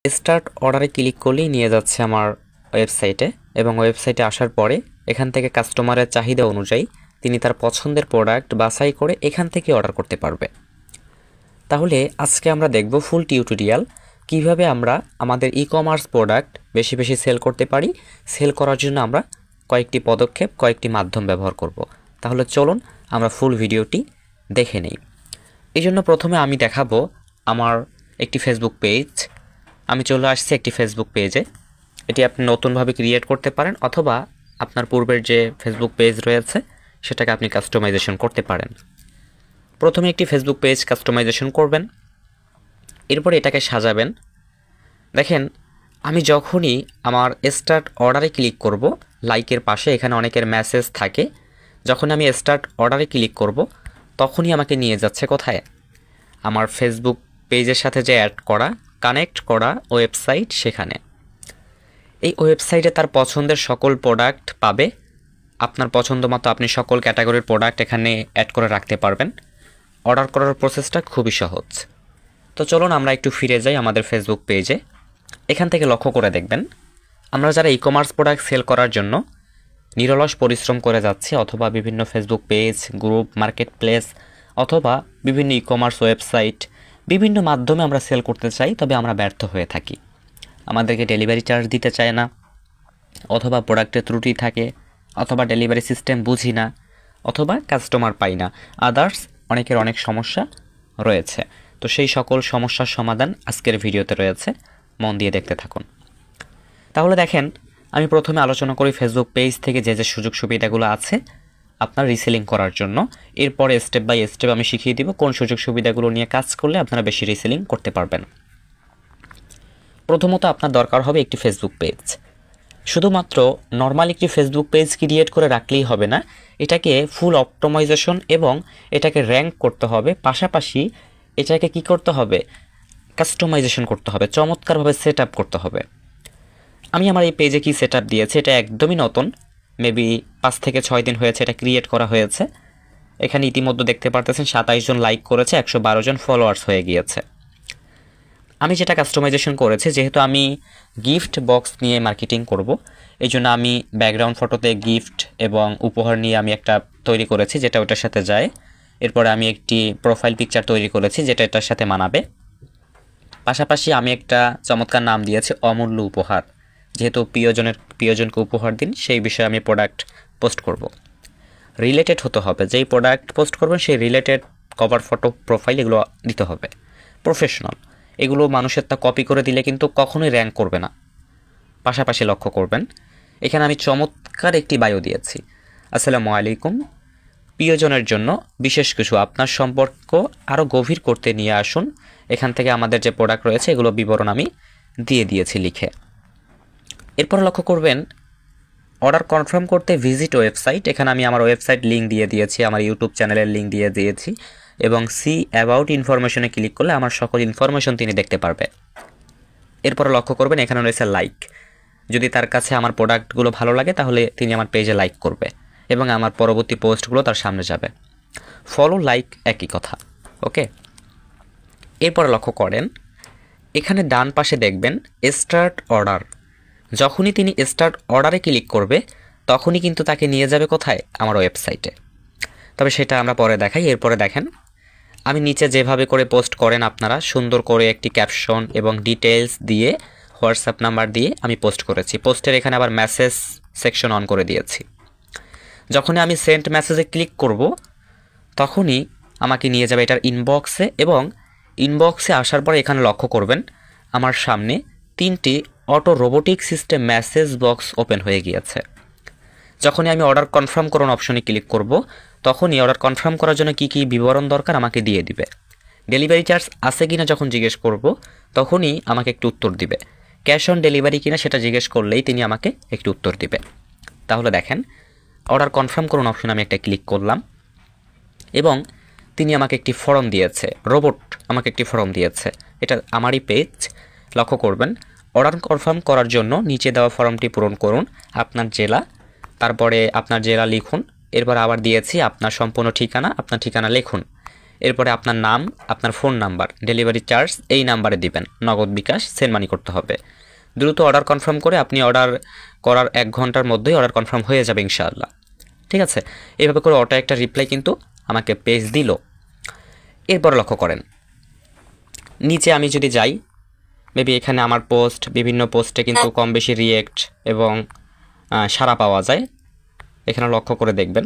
Start অর্ডারে click করলেই নিয়ে যাচ্ছে আমার ওয়েবসাইটে এবং ওয়েবসাইটে আসার পরে এখান থেকে কাস্টমারের চাহিদা অনুযায়ী তিনি তার পছন্দের প্রোডাক্ট বাছাই করে এখান থেকে অর্ডার করতে পারবে। তাহলে আজকে আমরা দেখব ফুল টিউটোরিয়াল কিভাবে আমরা আমাদের ই-কমার্স প্রোডাক্ট বেশি বেশি সেল করতে পারি। সেল করার জন্য আমরা কয়েকটি পদক্ষেপ, কয়েকটি মাধ্যম ব্যবহার করব। তাহলে চলুন আমরা ফুল ভিডিওটি দেখে নেই। এই জন্য প্রথমে আমি দেখাবো আমার একটি ফেসবুক পেজ। আমি চলে আসছি একটি ফেসবুক পেজে। এটি আপনি নতুনভাবে ক্রিয়েট করতে পারেন অথবা আপনার পূর্বের যে ফেসবুক পেজ রয়েছে সেটাকে আপনি কাস্টমাইজেশন করতে পারেন। প্রথমে একটি ফেসবুক পেজ কাস্টমাইজেশন করবেন, এরপর এটাকে সাজাবেন। দেখেন, আমি যখনই আমার স্টার্ট অর্ডারে ক্লিক করব, লাইকের পাশে এখানে অনেকের মেসেজ থাকে, যখন আমি স্টার্ট অর্ডারে ক্লিক করব তখনই আমাকে নিয়ে যাচ্ছে কোথায়? আমার ফেসবুক পেজের সাথে যে অ্যাড করা, কানেক্ট করা ওয়েবসাইট, সেখানে। এই ওয়েবসাইটে তার পছন্দের সকল প্রোডাক্ট পাবে। আপনার পছন্দ মতো আপনি সকল ক্যাটাগরির প্রোডাক্ট এখানে অ্যাড করে রাখতে পারবেন। অর্ডার করার প্রসেসটা খুবই সহজ। তো চলুন আমরা একটু ফিরে যাই আমাদের ফেসবুক পেজে। এখান থেকে লক্ষ্য করে দেখবেন, আমরা যারা ই-কমার্স প্রোডাক্ট সেল করার জন্য নিরলস পরিশ্রম করে যাচ্ছি অথবা বিভিন্ন Facebook page, group, market place অথবা বিভিন্ন ই-কমার্স ওয়েবসাইট, বিভিন্ন মাধ্যমে আমরা সেল করতে চাই, তবে আমরা ব্যর্থ হয়ে থাকি। আমাদেরকে ডেলিভারি চার্জ দিতে চায় না, অথবা প্রোডাক্টের ত্রুটি থাকে, অথবা ডেলিভারি সিস্টেম বুঝি না, অথবা কাস্টমার পাই না। আদার্স অনেকের অনেক সমস্যা রয়েছে। তো সেই সকল সমস্যার সমাধান আজকের ভিডিওতে রয়েছে, মন দিয়ে দেখতে থাকুন। তাহলে দেখেন, আমি প্রথমে আলোচনা করি ফেসবুক পেজ থেকে যে যে সুযোগ সুবিধাগুলো আছে আপনার রিসেলিং করার জন্য। এরপরে স্টেপ বাই স্টেপ আমি শিখিয়ে দিব কোন সুযোগ সুবিধাগুলো নিয়ে কাজ করলে আপনারা বেশি রিসেলিং করতে পারবেন। প্রথমত আপনার দরকার হবে একটি ফেসবুক পেজ। শুধুমাত্র নর্মাল একটি ফেসবুক পেজ ক্রিয়েট করে রাখলেই হবে না, এটাকে ফুল অপটিমাইজেশন এবং এটাকে র্যাঙ্ক করতে হবে। পাশাপাশি এটাকে কি করতে হবে? কাস্টমাইজেশন করতে হবে, চমৎকারভাবে সেট আপ করতে হবে। আমি আমার এই পেজে কি সেট আপ দিয়েছি, এটা একদমই নতুন, মেবি 5 থেকে 6 দিন হয়েছে এটা ক্রিয়েট করা হয়েছে। এখানে ইতিমধ্যে দেখতে পারতেছেন 27 জন লাইক করেছে, 112 জন ফলোয়ার্স হয়ে গিয়েছে। আমি যেটা কাস্টমাইজেশন করেছি, যেহেতু আমি গিফট বক্স নিয়ে মার্কেটিং করব, এই জন্য আমি ব্যাকগ্রাউন্ড ফটোতে গিফট এবং উপহার নিয়ে আমি একটা তৈরি করেছি যেটা ওটার সাথে যায়। এরপরে আমি একটি প্রোফাইল পিকচার তৈরি করেছি যেটা এটার সাথে মানাবে। পাশাপাশি আমি একটা চমৎকার নাম দিয়েছি অমূল্য উপহার, যেহেতু প্রিয়জনকে উপহার দিন, সেই বিষয়ে আমি প্রোডাক্ট পোস্ট করব। রিলেটেড হতে হবে, যেই প্রোডাক্ট পোস্ট করবেন সেই রিলেটেড কভার ফটো, প্রোফাইল এগুলো দিতে হবে, প্রফেশনাল। এগুলো মানুষের তা কপি করে দিলে কিন্তু কখনোই র্যাঙ্ক করবে না। পাশাপাশি লক্ষ্য করবেন, এখানে আমি চমৎকার একটি বায়ো দিয়েছি। আসসালামু আলাইকুম, প্রিয়জনের জন্য বিশেষ কিছু, আপনার সম্পর্ক আরও গভীর করতে নিয়ে আসুন। এখান থেকে আমাদের যে প্রোডাক্ট রয়েছে এগুলো বিবরণ আমি দিয়ে দিয়েছি লিখে। এরপর লক্ষ্য করবেন, অর্ডার কনফার্ম করতে ভিজিট ওয়েবসাইট, এখানে আমি আমার ওয়েবসাইট লিঙ্ক দিয়ে দিয়েছি, আমার ইউটিউব চ্যানেলের লিঙ্ক দিয়ে দিয়েছি এবং সি অ্যাবাউট ইনফরমেশনে ক্লিক করলে আমার সকল ইনফরমেশন তিনি দেখতে পারবে। এরপর লক্ষ্য করবেন এখানে রয়েছে লাইক, যদি তার কাছে আমার প্রোডাক্টগুলো ভালো লাগে তাহলে তিনি আমার পেজে লাইক করবে এবং আমার পরবর্তী পোস্টগুলো তার সামনে যাবে। ফলো, লাইক একই কথা, ওকে। এরপর লক্ষ্য করেন, এখানে ডান পাশে দেখবেন স্টার্ট অর্ডার। যখনই তিনি স্টার্ট অর্ডারে ক্লিক করবে তখনই কিন্তু তাকে নিয়ে যাবে কোথায়? আমার ওয়েবসাইটে। তবে সেটা আমরা পরে দেখাই। এরপরে দেখেন, আমি নিচে যেভাবে করে পোস্ট করেন আপনারা, সুন্দর করে একটি ক্যাপশন এবং ডিটেলস দিয়ে, হোয়াটসঅ্যাপ নাম্বার দিয়ে আমি পোস্ট করেছি। পোস্টের এখানে আবার মেসেজ সেকশন অন করে দিয়েছি। যখনই আমি সেন্ড মেসেজে ক্লিক করব তখনই আমাকে নিয়ে যাবে এটার ইনবক্সে এবং ইনবক্সে আসার পরে এখানে লক্ষ্য করবেন আমার সামনে 3টি auto robotic system message box open হয়ে গিয়েছে। যখনই আমি অর্ডার কনফার্ম করুন অপশনে ক্লিক করব তখনই অর্ডার কনফার্ম করার জন্য কি কি বিবরণ দরকার আমাকে দিয়ে দিবে। ডেলিভারি চার্জ আছে কিনা যখন জিজ্ঞেস করব তখনই আমাকে একটু উত্তর দিবে। ক্যাশ অন ডেলিভারি কিনা সেটা জিজ্ঞেস করলেই তিনি আমাকে একটু উত্তর দিবে। তাহলে দেখেন, অর্ডার কনফার্ম করুন অপশনে আমি একটা ক্লিক করলাম এবং তিনি আমাকে একটি ফর্ম দিয়েছে, রোবট আমাকে একটি ফর্ম দিয়েছে। এটা আমারই পেজ। লক্ষ্য করবেন, অর্ডার কনফার্ম করার জন্য নিচে দেওয়া ফর্মটি পূরণ করুন, আপনার জেলা, তারপরে আপনার জেলা লিখুন, এরপর আবার দিয়েছি আপনার সম্পূর্ণ ঠিকানা, আপনার ঠিকানা লিখুন। এরপরে আপনার নাম, আপনার ফোন নাম্বার, ডেলিভারি চার্জ এই নাম্বারে দিবেন, নগদ বিকাশ সেন্ড মানি করতে হবে। দ্রুত অর্ডার কনফার্ম করে আপনি অর্ডার করার 1 ঘন্টার মধ্যেই অর্ডার কনফার্ম হয়ে যাবে ইনশাআল্লাহ। ঠিক আছে, এইভাবে করে অটো একটা রিপ্লাই কিন্তু আমাকে পেজ দিল। এরপর লক্ষ্য করেন নিচে আমি যদি যাই, মেবি এখানে আমার পোস্ট, বিভিন্ন পোস্টে কিন্তু কম বেশি রিয়েক্ট এবং সাড়া পাওয়া যায়। এখানে লক্ষ্য করে দেখবেন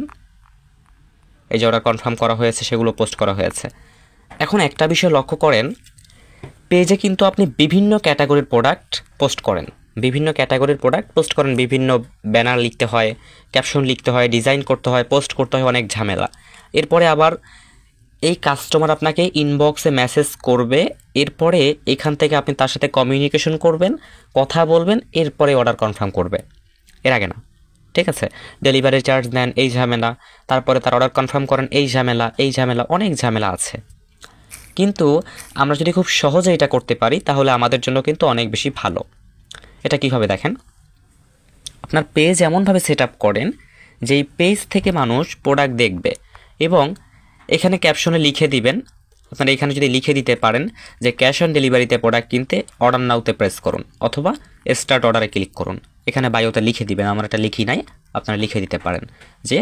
এই যে অর্ডার কনফার্ম করা হয়েছে সেগুলো পোস্ট করা হয়েছে। এখন একটা বিষয় লক্ষ্য করেন, পেজে কিন্তু আপনি বিভিন্ন ক্যাটাগরির প্রোডাক্ট পোস্ট করেন, বিভিন্ন ব্যানার লিখতে হয়, ক্যাপশন লিখতে হয়, ডিজাইন করতে হয়, পোস্ট করতে হয়, অনেক ঝামেলা। এরপরে আবার এই কাস্টমার আপনাকে ইনবক্সে মেসেজ করবে, এরপরে এখান থেকে আপনি তার সাথে কমিউনিকেশন করবেন, কথা বলবেন, এরপরে অর্ডার কনফার্ম করবে, এর আগে না। ঠিক আছে, ডেলিভারি চার্জ নেন, এই ঝামেলা, তারপরে তার অর্ডার কনফার্ম করেন, এই ঝামেলা, অনেক ঝামেলা আছে। কিন্তু আমরা যদি খুব সহজে এটা করতে পারি তাহলে আমাদের জন্য কিন্তু অনেক বেশি ভালো। এটা কীভাবে দেখেন, আপনার পেজ এমনভাবে সেট আপ করেন যেই পেজ থেকে মানুষ প্রোডাক্ট দেখবে, এবং এখানে ক্যাপশনে লিখে দিবেন, আপনারা এখানে যদি লিখে দিতে পারেন যে ক্যাশ অন ডেলিভারিতে প্রোডাক্ট কিনতে অর্ডার নাওতে প্রেস করুন অথবা স্টার্ট অর্ডারে ক্লিক করুন। এখানে বায়োতে লিখে দিবেন, আমরা এটা লিখি নাই, আপনারা লিখে দিতে পারেন যে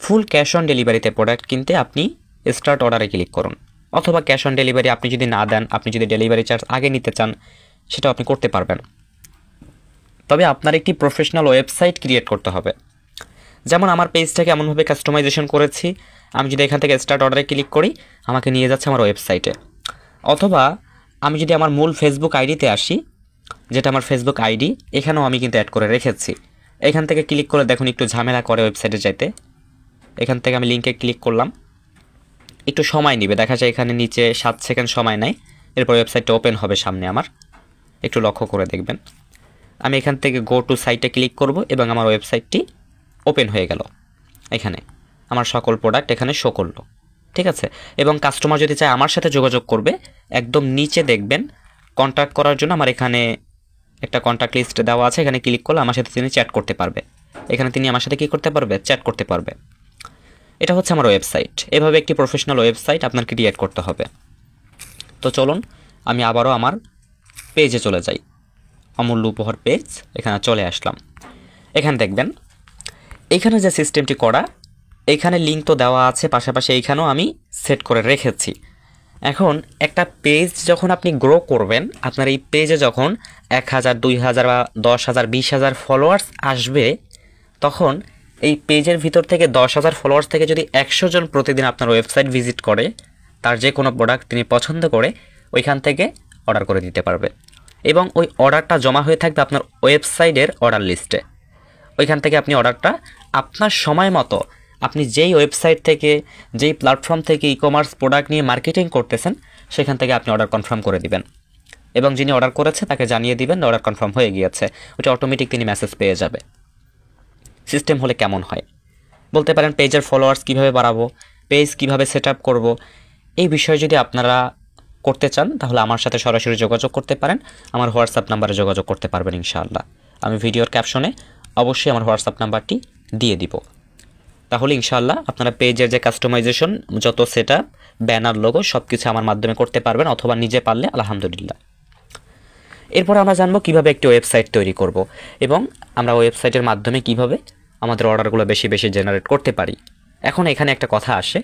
ফুল ক্যাশ অন ডেলিভারিতে প্রোডাক্ট কিনতে আপনি স্টার্ট অর্ডারে ক্লিক করুন, অথবা ক্যাশ অন ডেলিভারি আপনি যদি না দেন, আপনি যদি ডেলিভারি চার্জ আগে নিতে চান সেটাও আপনি করতে পারবেন। তবে আপনার একটি প্রফেশনাল ওয়েবসাইট ক্রিয়েট করতে হবে। যেমন আমার পেজটাকে এমনভাবে কাস্টমাইজেশন করেছি, আমি যদি এখান থেকে স্টার্ট অর্ডারে ক্লিক করি আমাকে নিয়ে যাচ্ছে আমার ওয়েবসাইটে, অথবা আমি যদি আমার মূল ফেসবুক আইডিতে আসি, যেটা আমার ফেসবুক আইডি, এখানেও আমি কিন্তু অ্যাড করে রেখেছি। এখান থেকে ক্লিক করে দেখুন একটু ঝামেলা করে ওয়েবসাইটে যাইতে। এখান থেকে আমি লিঙ্কে ক্লিক করলাম, একটু সময় নেবে, দেখা যায় এখানে নিচে 7 সেকেন্ড সময় নেয়, এরপর ওয়েবসাইটটা ওপেন হবে সামনে আমার, একটু লক্ষ্য করে দেখবেন। আমি এখান থেকে গো টু সাইটে ক্লিক করব এবং আমার ওয়েবসাইটটি ওপেন হয়ে গেল, এখানে আমার সকল প্রোডাক্ট এখানে শো করলো। ঠিক আছে, এবং কাস্টমার যদি চায় আমার সাথে যোগাযোগ করবে, একদম নিচে দেখবেন কন্ট্যাক্ট করার জন্য আমার এখানে একটা কন্ট্যাক্ট লিস্ট দেওয়া আছে, এখানে ক্লিক করলে আমার সাথে তিনি চ্যাট করতে পারবে, এখানে তিনি আমার সাথে কী করতে পারবে, চ্যাট করতে পারবে। এটা হচ্ছে আমার ওয়েবসাইট। এভাবে একটি প্রফেশনাল ওয়েবসাইট আপনার ক্রিয়েট করতে হবে। তো চলুন আমি আবারও আমার পেজে চলে যাই, অমূল্য উপহার পেজ, এখানে চলে আসলাম। এখানে দেখবেন এইখানে যে সিস্টেমটি করা, এইখানে লিঙ্ক তো দেওয়া আছে, পাশাপাশি এইখানেও আমি সেট করে রেখেছি। এখন একটা পেজ যখন আপনি গ্রো করবেন, আপনার এই পেজে যখন 1000, 2000 বা 10,000, 20,000 ফলোয়ার্স আসবে, তখন এই পেজের ভিতর থেকে 10,000 ফলোয়ার্স থেকে যদি 100 জন প্রতিদিন আপনার ওয়েবসাইট ভিজিট করে, তার যে কোনো প্রোডাক্ট তিনি পছন্দ করে ওইখান থেকে অর্ডার করে দিতে পারবে, এবং ওই অর্ডারটা জমা হয়ে থাকবে আপনার ওয়েবসাইটের অর্ডার লিস্টে। ওইখান থেকে আপনি অর্ডারটা আপনার সময় মতো, আপনি যেই ওয়েবসাইট থেকে, যেই প্ল্যাটফর্ম থেকে ই কমার্স প্রোডাক্ট নিয়ে মার্কেটিং করতেছেন, সেখান থেকে আপনি অর্ডার কনফার্ম করে দিবেন, এবং যিনি অর্ডার করেছে তাকে জানিয়ে দিবেন অর্ডার কনফার্ম হয়ে গিয়েছে, ওটা অটোমেটিক তিনি মেসেজ পেয়ে যাবে। সিস্টেম হলে কেমন হয় বলতে পারেন, পেজের ফলোয়ার্স কীভাবে বাড়াবো, পেজ কীভাবে সেট আপ করবো, এই বিষয়ে যদি আপনারা করতে চান তাহলে আমার সাথে সরাসরি যোগাযোগ করতে পারেন, আমার হোয়াটসঅ্যাপ নাম্বারে যোগাযোগ করতে পারবেন ইনশাআল্লাহ। আমি ভিডিওর ক্যাপশনে অবশ্যই আমার হোয়াটসঅ্যাপ নাম্বারটি দিয়ে দিব, তাহলে ইনশাআল্লাহ আপনারা পেজের যে কাস্টমাইজেশন, যত সেট আপ, ব্যানার, লোগো সব কিছু আমার মাধ্যমে করতে পারবেন, অথবা নিজে পারলে আলহামদুলিল্লাহ। এরপর আমরা জানবো কিভাবে একটি ওয়েবসাইট তৈরি করব, এবং আমরা ওয়েবসাইটের মাধ্যমে কিভাবে আমাদের অর্ডারগুলো বেশি বেশি জেনারেট করতে পারি। এখন এখানে একটা কথা আসে,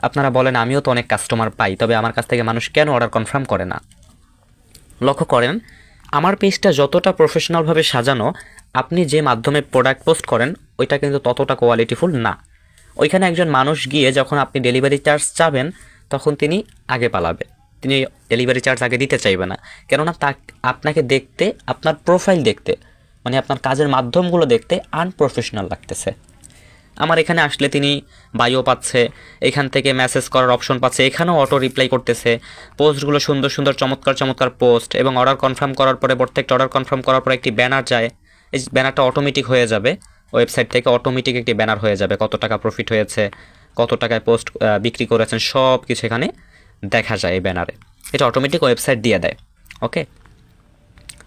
আপনারা বলেন আমিও তো অনেক কাস্টমার পাই, তবে আমার কাছ থেকে মানুষ কেন অর্ডার কনফার্ম করে না? লক্ষ্য করেন, আমার পেজটা যতটা প্রফেশনালভাবে সাজানো, আপনি যে মাধ্যমে প্রোডাক্ট পোস্ট করেন ওইটা কিন্তু ততটা কোয়ালিটিফুল না। ওইখানে একজন মানুষ গিয়ে যখন আপনি ডেলিভারি চার্জ চাবেন, তখন তিনি আগে পালাবে, তিনি ডেলিভারি চার্জ আগে দিতে চাইবে না, কেননা আপনাকে দেখতে, আপনার প্রোফাইল দেখতে, মানে আপনার কাজের মাধ্যমগুলো দেখতে আনপ্রফেশনাল লাগতেছে। আমার এখানে আসলে তিনি বায়ো পাচ্ছে, এখান থেকে মেসেজ করার অপশন পাচ্ছে, এখানেও অটো রিপ্লাই করতেছে, পোস্টগুলো সুন্দর সুন্দর চমৎকার চমৎকার পোস্ট, এবং অর্ডার কনফার্ম করার পরে, প্রত্যেকটা অর্ডার কনফার্ম করার পরে একটি ব্যানার যায়, এই ব্যানারটা অটোমেটিক হয়ে যাবে, ওয়েবসাইট থেকে অটোমেটিক একটি ব্যানার হয়ে যাবে, কত টাকা প্রফিট হয়েছে, কত টাকায় পোস্ট বিক্রি করেছেন, সব কিছু এখানে দেখা যায় এই ব্যানারে, এটা অটোমেটিক ওয়েবসাইট দিয়ে দেয়। ওকে,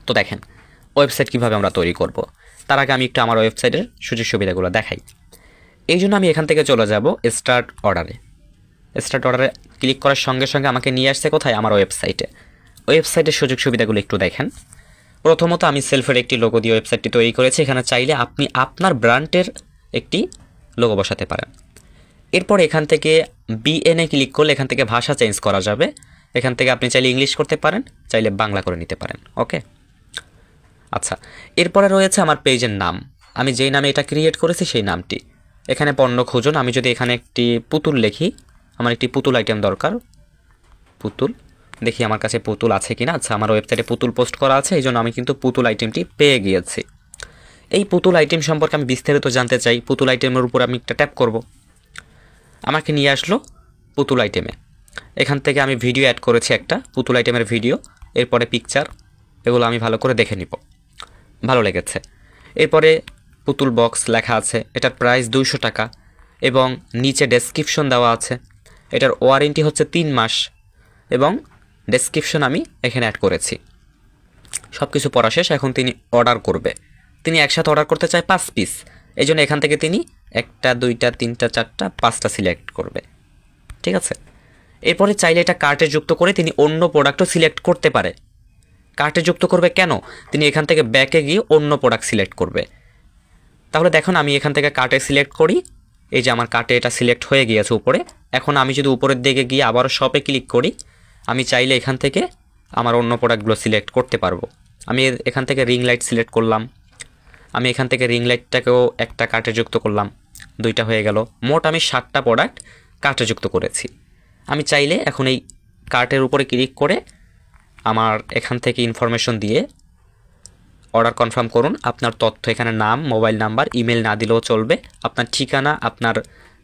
তো দেখেন ওয়েবসাইট কীভাবে আমরা তৈরি করব, তার আগে আমি একটু আমার ওয়েবসাইটের সুযোগ সুবিধাগুলো দেখাই। এই জন্য আমি এখান থেকে চলে যাব স্টার্ট অর্ডারে। স্টার্ট অর্ডারে ক্লিক করার সঙ্গে সঙ্গে আমাকে নিয়ে আসছে কোথায়? আমার ওয়েবসাইটে। ওয়েবসাইটের সুযোগ সুবিধাগুলো একটু দেখেন। প্রথমত আমি সেলফের একটি লোগো দিয়ে ওয়েবসাইটটি তৈরি করেছি। এখানে চাইলে আপনি আপনার ব্র্যান্ডের একটি লোগো বসাতে পারেন। এরপর এখান থেকে বিএনএ ক্লিক করলে এখান থেকে ভাষা চেঞ্জ করা যাবে। এখান থেকে আপনি চাইলে ইংলিশ করতে পারেন, চাইলে বাংলা করে নিতে পারেন। ওকে, আচ্ছা, এরপরে রয়েছে আমার পেজের নাম। আমি যেই নামে এটা ক্রিয়েট করেছি সেই নামটি। এখানে পণ্য খুঁজুন। আমি যদি এখানে একটি পুতুল লিখি, আমার একটি পুতুল আইটেম দরকার। পুতুল, দেখি আমার কাছে পুতুল আছে কিনা। আচ্ছা, আমার ওয়েবসাইটে পুতুল পোস্ট করা আছে, এই জন্য আমি কিন্তু পুতুল আইটেমটি পেয়ে গিয়েছি। এই পুতুল আইটেম সম্পর্কে আমি বিস্তারিত জানতে চাই। পুতুল আইটেমের উপর আমি একটা ট্যাপ করব, আমাকে নিয়ে আসলো পুতুল আইটেমে। এখান থেকে আমি ভিডিও অ্যাড করেছি একটা পুতুল আইটেমের ভিডিও, এরপরে পিকচার, এগুলো আমি ভালো করে দেখে নিব। ভালো লেগেছে। এরপরে পুতুল বক্স লেখা আছে, এটার প্রাইস 200 টাকা এবং নিচে ডেসক্রিপশন দেওয়া আছে। এটার ওয়ারেন্টি হচ্ছে 3 মাস এবং ডেসক্রিপশন আমি এখানে অ্যাড করেছি। সব কিছু পড়া শেষ। এখন তিনি অর্ডার করবে। তিনি একসাথে অর্ডার করতে চায় 5 পিস, এই জন্য এখান থেকে তিনি 1টা 2টা 3টা 4টা 5টা সিলেক্ট করবে। ঠিক আছে, এরপরে চাইলে এটা কার্টে যুক্ত করে তিনি অন্য প্রোডাক্টও সিলেক্ট করতে পারে। কার্টে যুক্ত করবে কেন? তিনি এখান থেকে ব্যাকে গিয়ে অন্য প্রোডাক্ট সিলেক্ট করবে। তাহলে দেখুন, আমি এখান থেকে কার্টে সিলেক্ট করি, এই যে আমার কার্টে এটা সিলেক্ট হয়ে গিয়েছে উপরে। এখন আমি যদি উপরের দিকে গিয়ে আবারও শপে ক্লিক করি, আমি চাইলে এখান থেকে আমার অন্য প্রোডাক্টগুলো সিলেক্ট করতে পারবো। আমি এখান থেকে রিং লাইট সিলেক্ট করলাম। আমি এখান থেকে রিং লাইটটাকেও একটা কার্টে যুক্ত করলাম, 2টা হয়ে গেল। মোট আমি 7টা প্রোডাক্ট কার্টে যুক্ত করেছি। আমি চাইলে এখন এই কার্টের উপরে ক্লিক করে আমার এখান থেকে ইনফরমেশন দিয়ে অর্ডার কনফার্ম করুন। আপনার তথ্য এখানে নাম, মোবাইল নাম্বার, ইমেল না দিলেও চলবে। আপনার ঠিকানা, আপনার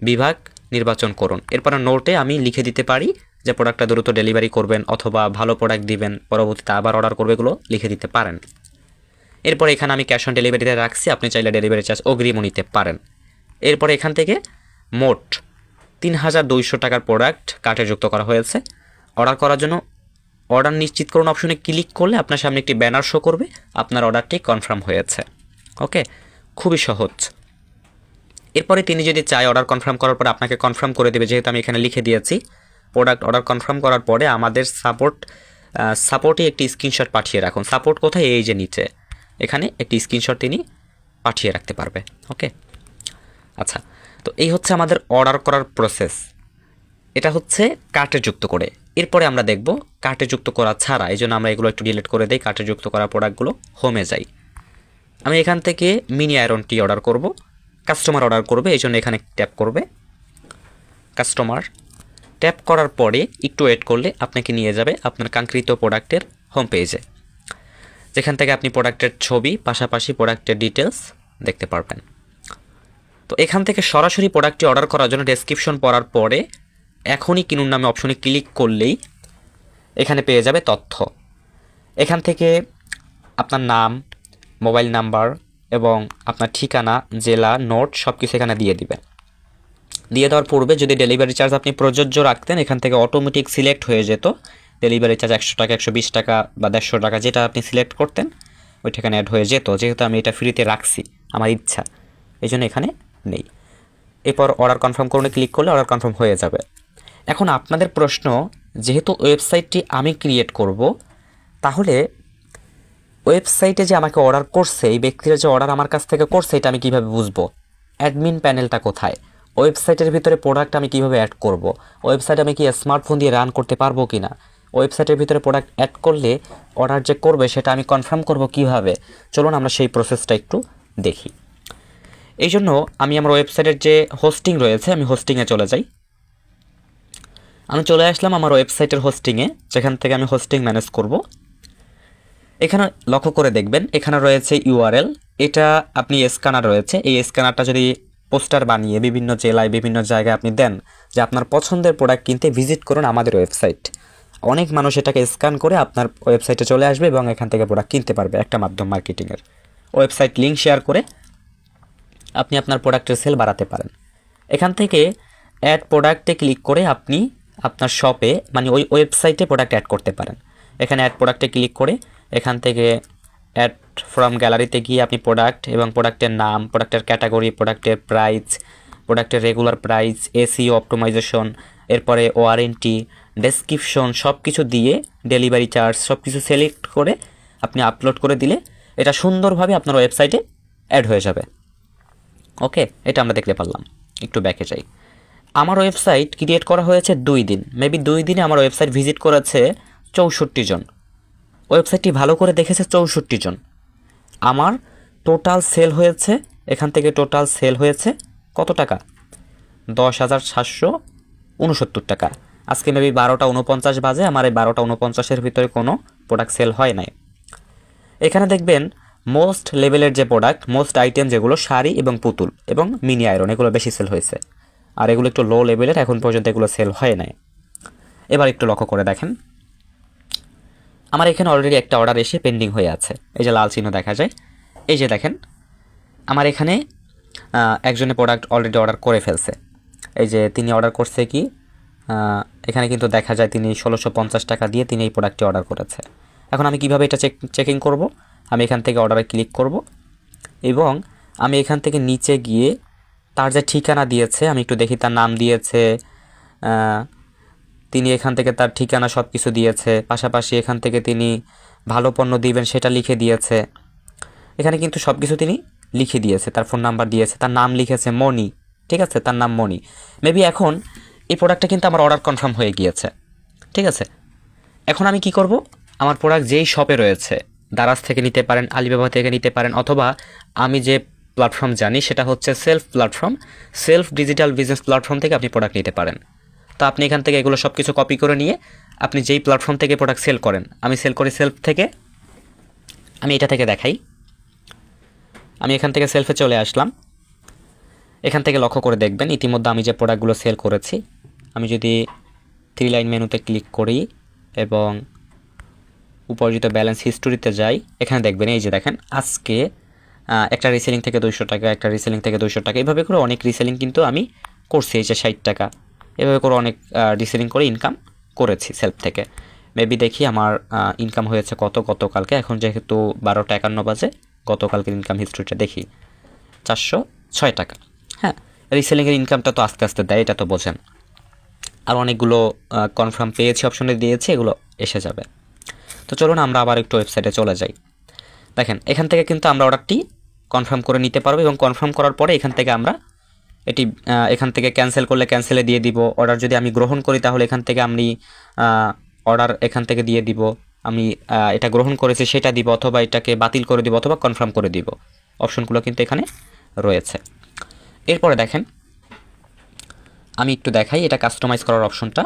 বিভাগ নির্বাচন করুন। এরপর নোটে আমি লিখে দিতে পারি যে প্রোডাক্টটা দ্রুত ডেলিভারি করবেন অথবা ভালো প্রোডাক্ট দিবেন, পরবর্তীতে আবার অর্ডার করবে, এগুলো লিখে দিতে পারেন। এরপর এখানে আমি ক্যাশ অন ডেলিভারিতে রাখছি, আপনি চাইলে ডেলিভারি চার্জ অগ্রিমও নিতে পারেন। এরপর এখান থেকে মোট 3200 টাকার প্রোডাক্ট কার্টে যুক্ত করা হয়েছে। অর্ডার করার জন্য অর্ডার নিশ্চিত করুন অপশনে ক্লিক করলে আপনার সামনে একটি ব্যানার শো করবে, আপনার অর্ডারটি কনফার্ম হয়েছে। ওকে, খুবই সহজ। এরপরে তিনি যদি চায় অর্ডার কনফার্ম করার পরে আপনাকে কনফার্ম করে দেবে, যেহেতু আমি এখানে লিখে দিয়েছি। প্রোডাক্ট অর্ডার কনফার্ম করার পরে আমাদের সাপোর্টে একটি স্ক্রিনশট পাঠিয়ে রাখুন। সাপোর্ট কোথায়? এই যে নিচে, এখানে একটি স্ক্রিনশট তিনি পাঠিয়ে রাখতে পারবে। ওকে, আচ্ছা, তো এই হচ্ছে আমাদের অর্ডার করার প্রসেস। এটা হচ্ছে কার্টে যুক্ত করে। এরপরে আমরা দেখব কার্টে যুক্ত করা ছাড়া, এই জন্য আমরা এগুলো একটু ডিলিট করে দিই। কার্টে যুক্ত করা প্রোডাক্টগুলো হোমে যাই। আমি এখান থেকে মিনি আয়রনটি অর্ডার করব। কাস্টমার অর্ডার করবে, এই জন্য এখানে ট্যাপ করবে। কাস্টমার ট্যাপ করার পরে একটু ওয়েট করলে আপনাকে নিয়ে যাবে আপনার কাঙ্ক্ষিত প্রোডাক্টের হোম পেজে, যেখান থেকে আপনি প্রোডাক্টের ছবি পাশাপাশি প্রোডাক্টের ডিটেলস দেখতে পারবেন। তো এখান থেকে সরাসরি প্রোডাক্টটি অর্ডার করার জন্য ডেসক্রিপশন পড়ার পরে এখনই কিনুন নামে অপশনে ক্লিক করলেই এখানে পেয়ে যাবে তথ্য। এখান থেকে আপনার নাম, মোবাইল নাম্বার এবং আপনার ঠিকানা, জেলা, নোট সব কিছু এখানে দিয়ে দিবেন। দিয়ে দেওয়ার পূর্বে যদি ডেলিভারি চার্জ আপনি প্রযোজ্য রাখতেন, এখান থেকে অটোমেটিক সিলেক্ট হয়ে যেত। ডেলিভারি চার্জ 100 টাকা, 120 টাকা বা 150 টাকা, যেটা আপনি সিলেক্ট করতেন ওইটা এখানে অ্যাড হয়ে যেত। যেহেতু আমি এটা ফ্রিতে রাখছি, আমার ইচ্ছা, এই জন্য এখানে নেই। এরপর অর্ডার কনফার্ম করুন ক্লিক করলে অর্ডার কনফার্ম হয়ে যাবে। এখন আপনাদের প্রশ্ন, যেহেতু ওয়েবসাইটটি আমি ক্রিয়েট করব, তাহলে ওয়েবসাইটে যে আমাকে অর্ডার করছে, এই ব্যক্তিরা যে অর্ডার আমার কাছ থেকে করছে, এটা আমি কীভাবে বুঝবো? অ্যাডমিন প্যানেলটা কোথায়? ওয়েবসাইটের ভিতরে প্রোডাক্ট আমি কীভাবে অ্যাড করব? ওয়েবসাইট আমি কি স্মার্টফোন দিয়ে রান করতে পারবো কি না? ওয়েবসাইটের ভিতরে প্রোডাক্ট অ্যাড করলে অর্ডার যে করবে সেটা আমি কনফার্ম করব কিভাবে? চলুন আমরা সেই প্রসেসটা একটু দেখি। এই জন্য আমি আমার ওয়েবসাইটের যে হোস্টিং রয়েছে, আমি হোস্টিংয়ে চলে যাই। আমি চলে আসলাম আমার ওয়েবসাইটের হোস্টিংয়ে, যেখান থেকে আমি হোস্টিং ম্যানেজ করব। এখানে লক্ষ্য করে দেখবেন, এখানে রয়েছে ইউআরএল। এটা আপনি স্ক্যানার রয়েছে, এই স্ক্যানারটা যদি পোস্টার বানিয়ে বিভিন্ন জেলায় বিভিন্ন জায়গায় আপনি দেন যে আপনার পছন্দের প্রোডাক্ট কিনতে ভিজিট করুন আমাদের ওয়েবসাইট, অনেক মানুষ এটাকে স্ক্যান করে আপনার ওয়েবসাইটে চলে আসবে এবং এখান থেকে প্রোডাক্ট কিনতে পারবে। একটা মাধ্যম মার্কেটিংয়ের। ওয়েবসাইট লিঙ্ক শেয়ার করে আপনি আপনার প্রোডাক্টের সেল বাড়াতে পারেন। এখান থেকে অ্যাড প্রোডাক্টে ক্লিক করে আপনি আপনার শপে, মানে ওই ওয়েবসাইটে প্রোডাক্ট অ্যাড করতে পারেন। এখানে অ্যাড প্রোডাক্টে ক্লিক করে এখান থেকে অ্যাড ফ্রম গ্যালারিতে গিয়ে আপনি প্রোডাক্ট এবং প্রোডাক্টের নাম, প্রোডাক্টের ক্যাটাগরি, প্রোডাক্টের প্রাইস, প্রোডাক্টের রেগুলার প্রাইস, এসইও অপটিমাইজেশন, এরপরে ওয়ারেন্টি, ডেসক্রিপশন সব কিছু দিয়ে ডেলিভারি চার্জ সব কিছু সিলেক্ট করে আপনি আপলোড করে দিলে এটা সুন্দরভাবে আপনার ওয়েবসাইটে অ্যাড হয়ে যাবে। ওকে, এটা আমরা দেখতে পারলাম। একটু ব্যাকে যাই। আমার ওয়েবসাইট ক্রিয়েট করা হয়েছে 2 দিন, মেবি 2 দিনে আমার ওয়েবসাইট ভিজিট করেছে 64 জন। ওয়েবসাইটটি ভালো করে দেখেছে 64 জন। আমার টোটাল সেল হয়েছে, এখান থেকে টোটাল সেল হয়েছে কত টাকা? 10,769 টাকা। আজকে মেবি 12টা 49 বাজে, আমার এই 12টা 49-এর ভিতরে কোনো প্রোডাক্ট সেল হয় নাই। এখানে দেখবেন মোস্ট লেভেলের যে প্রোডাক্ট, মোস্ট আইটেম যেগুলো শাড়ি এবং পুতুল এবং মিনি আয়রন, এগুলো বেশি সেল হয়েছে। আর এগুলো একটু লো লেভেলের, এখন পর্যন্ত এগুলো সেল হয় নাই। এবার একটু লক্ষ্য করে দেখেন, আমার এখানে অলরেডি একটা অর্ডার এসে পেন্ডিং হয়ে আছে। এই যে লাল চিহ্ন দেখা যায়, এই যে দেখেন আমার এখানে একজনের প্রোডাক্ট অলরেডি অর্ডার করে ফেলছে। এই যে তিনি অর্ডার করছে কি, এখানে কিন্তু দেখা যায় তিনি 1650 টাকা দিয়ে তিনি এই প্রোডাক্টটি অর্ডার করেছে। এখন আমি কিভাবে এটা চেকিং করব? আমি এখান থেকে অর্ডারে ক্লিক করব এবং আমি এখান থেকে নিচে গিয়ে তার যে ঠিকানা দিয়েছে, আমি একটু দেখি তার নাম দিয়েছে, তিনি এখান থেকে তার ঠিকানা সব কিছু দিয়েছে, পাশাপাশি এখান থেকে তিনি ভালো পণ্য দিবেন সেটা লিখে দিয়েছে। এখানে কিন্তু সব কিছু তিনি লিখে দিয়েছে, তার ফোন নাম্বার দিয়েছে, তার নাম লিখেছে মনি, ঠিক আছে, তার নাম মনি। মেবি এখন এই প্রোডাক্টটা কিন্তু আমার অর্ডার কনফার্ম হয়ে গিয়েছে, ঠিক আছে। এখন আমি কি করব? আমার প্রোডাক্ট যেই শপে রয়েছে, দারাজ থেকে নিতে পারেন, আলিবাবা থেকে নিতে পারেন, অথবা আমি যে প্ল্যাটফর্ম জানি সেটা হচ্ছে self platform, self digital business platform থেকে আপনি প্রোডাক্ট নিতে পারেন। তো আপনি এখান থেকে এগুলো সব কিছু কপি করে নিয়ে আপনি যেই প্ল্যাটফর্ম থেকে প্রোডাক্ট সেল করেন, আমি সেল করি সেলফ থেকে, আমি এটা থেকে দেখাই। আমি এখান থেকে সেলফে চলে আসলাম। এখান থেকে লক্ষ্য করে দেখবেন ইতিমধ্যে আমি যে প্রোডাক্টগুলো সেল করেছি, আমি যদি 3 লাইন মেনুতে ক্লিক করি এবং উপার্জিত ব্যালেন্স হিস্টোরিতে যাই, এখানে দেখবেন এই যে দেখেন আজকে একটা রিসেলিং থেকে 200 টাকা, একটা রিসেলিং থেকে 200 টাকা, এইভাবে করে অনেক রিসেলিং কিন্তু আমি করছি। এই যে 60 টাকা, এভাবে করে অনেক রিসেলিং করে ইনকাম করেছি সেলফ থেকে। মেবি দেখি আমার ইনকাম হয়েছে কত গতকালকে, এখন যেহেতু 12টা 51 বাজে, গতকালকের ইনকাম হিস্ট্রিটা দেখি 406 টাকা। হ্যাঁ, রিসেলিংয়ের ইনকামটা তো আস্তে আস্তে দেয়, এটা তো বোঝেন। আর অনেকগুলো কনফার্ম পেয়েছি অপশনে দিয়েছি, এগুলো এসে যাবে। তো চলুন আমরা আবার একটু ওয়েবসাইটে চলে যাই। দেখেন এখান থেকে কিন্তু আমরা অর্ডারটি কনফার্ম করে নিতে পারবো এবং কনফার্ম করার পরে এখান থেকে আমরা এটি এখান থেকে ক্যান্সেল করলে ক্যান্সেলে দিয়ে দিব। অর্ডার যদি আমি গ্রহণ করি তাহলে এখান থেকে আমি অর্ডার এখান থেকে দিয়ে দিব, আমি এটা গ্রহণ করেছি সেটা দিব, অথবা এটাকে বাতিল করে দিব, অথবা কনফার্ম করে দিব। অপশনগুলো কিন্তু এখানে রয়েছে। এরপরে দেখেন আমি একটু দেখাই, এটা কাস্টমাইজ করার অপশনটা।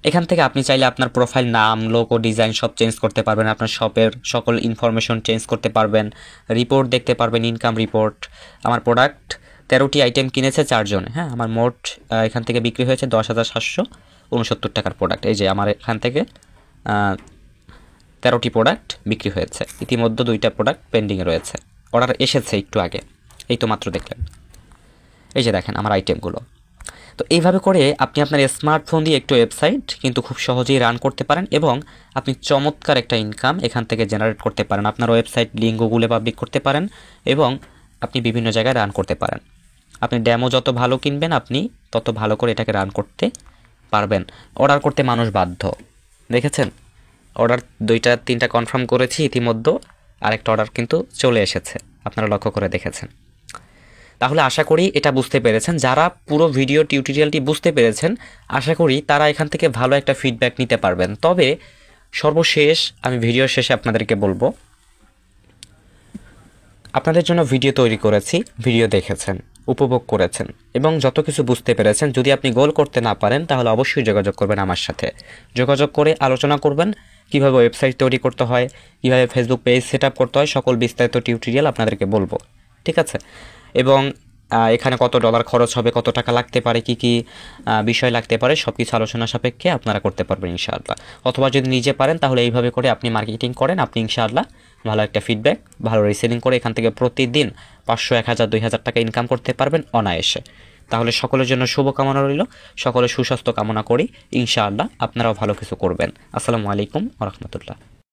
এখান থেকে আপনি চাইলে আপনার প্রোফাইল নাম, লোগো, ডিজাইন সব চেঞ্জ করতে পারবেন, আপনার শপের সকল ইনফরমেশন চেঞ্জ করতে পারবেন, রিপোর্ট দেখতে পারবেন, ইনকাম রিপোর্ট। আমার প্রোডাক্ট 13টি আইটেম কিনেছে 4 জনে। হ্যাঁ, আমার মোট এখান থেকে বিক্রি হয়েছে 10,769 টাকার প্রোডাক্ট। এই যে আমার এখান থেকে 13টি প্রোডাক্ট বিক্রি হয়েছে, ইতিমধ্যে 2টা প্রোডাক্ট পেন্ডিংয়ে রয়েছে, অর্ডার এসেছে একটু আগে, এই তো মাত্র দেখলেন। এই যে দেখেন আমার আইটেমগুলো। তো এইভাবে করে আপনি আপনার স্মার্টফোন দিয়ে একটু ওয়েবসাইট কিন্তু খুব সহজেই রান করতে পারেন এবং আপনি চমৎকার একটা ইনকাম এখান থেকে জেনারেট করতে পারেন। আপনার ওয়েবসাইট লিঙ্ক গুগলে পাবলিক করতে পারেন এবং আপনি বিভিন্ন জায়গায় রান করতে পারেন। আপনি ডেমো যত ভালো কিনবেন আপনি তত ভালো করে এটাকে রান করতে পারবেন। অর্ডার করতে মানুষ বাধ্য, দেখেছেন অর্ডার 2টা 3টা কনফার্ম করেছি, ইতিমধ্যে আরেকটা অর্ডার কিন্তু চলে এসেছে, আপনারা লক্ষ্য করে দেখেছেন। তাহলে আশা করি এটা বুঝতে পেরেছেন। যারা পুরো ভিডিও টিউটোরিয়ালটি বুঝতে পেরেছেন আশা করি তারা এখান থেকে ভালো একটা ফিডব্যাক নিতে পারবেন। তবে সর্বশেষ আমি ভিডিওর শেষে আপনাদেরকে বলবো, আপনাদের জন্য ভিডিও তৈরি করেছি, ভিডিও দেখেছেন, উপভোগ করেছেন এবং যত কিছু বুঝতে পেরেছেন। যদি আপনি গোল করতে না পারেন তাহলে অবশ্যই যোগাযোগ করবেন আমার সাথে, যোগাযোগ করে আলোচনা করবেন কিভাবে ওয়েবসাইট তৈরি করতে হয়, কিভাবে ফেসবুক পেজ সেট আপ করতে হয়, সকল বিস্তারিত টিউটোরিয়াল আপনাদেরকে বলবো, ঠিক আছে। এবং এখানে কত ডলার খরচ হবে, কত টাকা লাগতে পারে, কি কি বিষয় লাগতে পারে, সব কিছু আলোচনা সাপেক্ষে আপনারা করতে পারবেন ইনশাআল্লাহ। অথবা যদি নিজে পারেন তাহলে এইভাবে করে আপনি মার্কেটিং করেন, আপনি ইনশাআল্লাহ ভালো একটা ফিডব্যাক, ভালো রিসেলিং করে এখান থেকে প্রতিদিন 500, 1000, 2000 টাকা ইনকাম করতে পারবেন অনায়াসে। তাহলে সকলের জন্য শুভকামনা রইল, সকলের সুস্বাস্থ্য কামনা করি, ইনশাআল্লাহ আপনারাও ভালো কিছু করবেন। আসসালামু আলাইকুম ওয়া রাহমাতুল্লাহ।